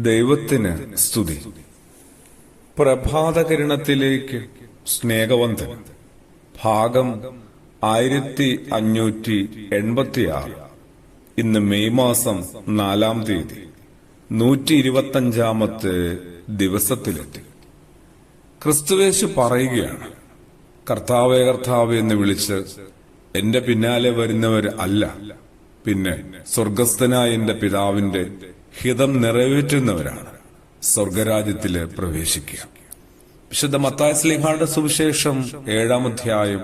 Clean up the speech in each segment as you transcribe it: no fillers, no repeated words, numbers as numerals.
ദൈവത്തിന് സ്തുതി. പ്രഭാതകിരണത്തിലേക്ക് സ്നേഹവന്ദനം. ഭാഗം 1586. ഇന്ന് മെയ് മാസം 4-ാം തീയതി 125-ാമത്തെ ദിവസത്തിലെത്തി. ക്രിസ്തുവേശു പറയുകയാണ്, കർത്താവേ കർത്താവേ എന്ന് വിളിച്ച് എന്റെ പിന്നാലെ വരുന്നവർ അല്ല, പിന്നെ സ്വർഗസ്ഥനായ എന്റെ പിതാവിന്റെ ഹിതം നിറവേറ്റുന്നവരാണ് സ്വർഗരാജ്യത്തില് പ്രവേശിക്കുക. വിശുദ്ധ മത്തായി ശ്ലീഹായുടെ സുവിശേഷം 7-ാം അധ്യായം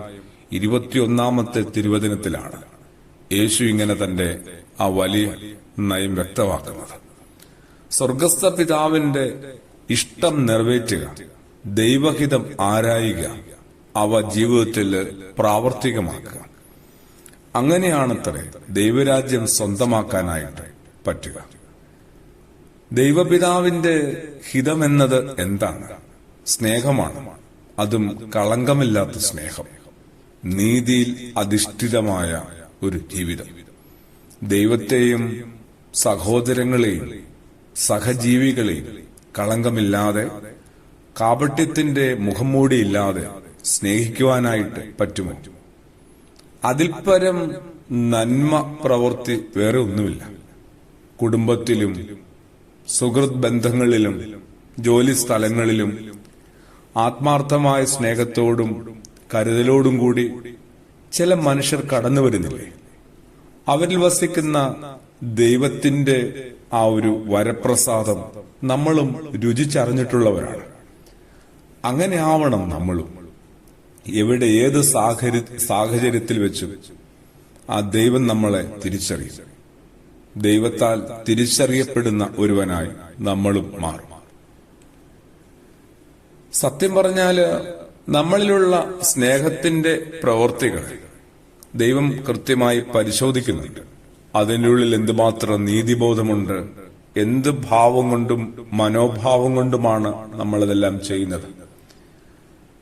21-ാമത്തെ തിരുവചനത്തിലാണ് യേശു ഇങ്ങനെ തന്റെ ആ വലിയ നയം വ്യക്തമാക്കുന്നത്. സ്വർഗസ്ഥ പിതാവിന്റെ ഇഷ്ടം നിറവേറ്റുക, ദൈവഹിതം ആരായുക, അവ ജീവിതത്തിൽ പ്രാവർത്തികമാക്കുക. അങ്ങനെയാണത്രേ ദൈവരാജ്യം സ്വന്തമാക്കാനായിട്ട് പറ്റുക. ദൈവപിതാവിന്റെ ഹിതമെന്നത് എന്താണ്? സ്നേഹമാണ്. അതും കളങ്കമില്ലാത്ത സ്നേഹം, നീതിയിൽ അധിഷ്ഠിതമായ ഒരു ജീവിതം. ദൈവത്തെയും സഹോദരങ്ങളെയും സഹജീവികളെയും കളങ്കമില്ലാതെ, കാപട്യത്തിന്റെ മുഖംമൂടിയില്ലാതെ സ്നേഹിക്കുവാനായിട്ട് പറ്റുമോ? അതിൽ പരം നന്മ പ്രവൃത്തി വേറെ ഒന്നുമില്ല. കുടുംബത്തിലും സുഹൃത്ത് ബന്ധങ്ങളിലും ജോലി സ്ഥലങ്ങളിലും ആത്മാർത്ഥമായ സ്നേഹത്തോടും കരുതലോടും കൂടി ചില മനുഷ്യർ കടന്നു വരുന്നില്ലേ? അവരിൽ വസിക്കുന്ന ദൈവത്തിന്റെ ആ ഒരു വരപ്രസാദം നമ്മളും രുചിച്ചറിഞ്ഞിട്ടുള്ളവരാണ്. അങ്ങനെ ആവണം നമ്മളും. എവിടെ ഏത് സാഹചര്യത്തിൽ വെച്ചും ആ ദൈവം നമ്മളെ തിരിച്ചറിയും. ദൈവത്താൽ തിരിച്ചറിയപ്പെടുന്ന ഒരുവനായി നമ്മളും മാറും. സത്യം പറഞ്ഞാല് നമ്മളിലുള്ള സ്നേഹത്തിന്റെ പ്രവൃത്തികൾ ദൈവം കൃത്യമായി പരിശോധിക്കുന്നുണ്ട്. അതിൻ്റെ ഉള്ളിൽ എന്തുമാത്രം നീതിബോധമുണ്ട്, എന്ത് ഭാവം കൊണ്ടും മനോഭാവം കൊണ്ടുമാണ് നമ്മളിതെല്ലാം ചെയ്യുന്നത്.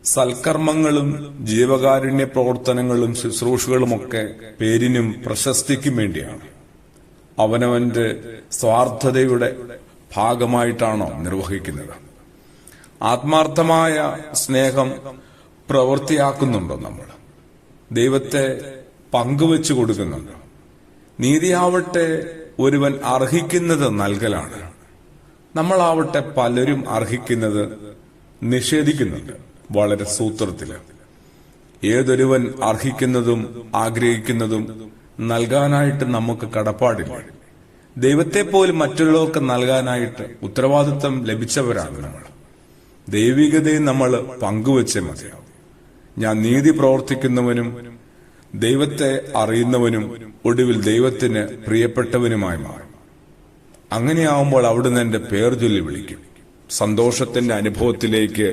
സൽക്കർമ്മങ്ങളും ജീവകാരുണ്യ പ്രവർത്തനങ്ങളും ശുശ്രൂഷകളുമൊക്കെ പേരിനും പ്രശസ്തിക്കും വേണ്ടിയാണ്. അവനവന്റെ സ്വാർത്ഥതയുടെ ഭാഗമായിട്ടാണോ നിർവഹിക്കുന്നത്? ആത്മാർത്ഥമായ സ്നേഹം പ്രവൃത്തിയാക്കുന്നുണ്ടോ? നമ്മൾ ദൈവത്തെ പങ്കുവെച്ചു കൊടുക്കുന്നുണ്ടോ? നീതിയാവട്ടെ ഒരുവൻ അർഹിക്കുന്നത് നൽകലാണ്. നമ്മളാവട്ടെ പലരും അർഹിക്കുന്നത് നിഷേധിക്കുന്നുണ്ട് വളരെ സൂത്രത്തില്. ഏതൊരുവൻ അർഹിക്കുന്നതും ആഗ്രഹിക്കുന്നതും നൽകാനായിട്ട് നമുക്ക് കടപ്പാടില്ല. ദൈവത്തെ പോലും മറ്റുള്ളവർക്ക് നൽകാനായിട്ട് ഉത്തരവാദിത്വം ലഭിച്ചവരാണ് നമ്മൾ. ദൈവികതയെ നമ്മൾ പങ്കുവെച്ചേ മതിയാവും. ഞാൻ നീതി പ്രവർത്തിക്കുന്നവനും ദൈവത്തെ അറിയുന്നവനും ഒടുവിൽ ദൈവത്തിന് പ്രിയപ്പെട്ടവനുമായി മാറും. അങ്ങനെയാവുമ്പോൾ അവിടുന്ന് എന്റെ പേർ ചൊല്ലി വിളിക്കും. സന്തോഷത്തിന്റെ അനുഭവത്തിലേക്ക്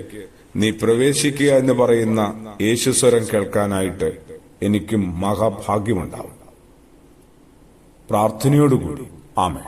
നീ പ്രവേശിക്കുക എന്ന് പറയുന്ന യേശുസ്വരം കേൾക്കാനായിട്ട് എനിക്കും മഹാഭാഗ്യമുണ്ടാവും. പ്രാർത്ഥനയോടുകൂടി ആമേൻ.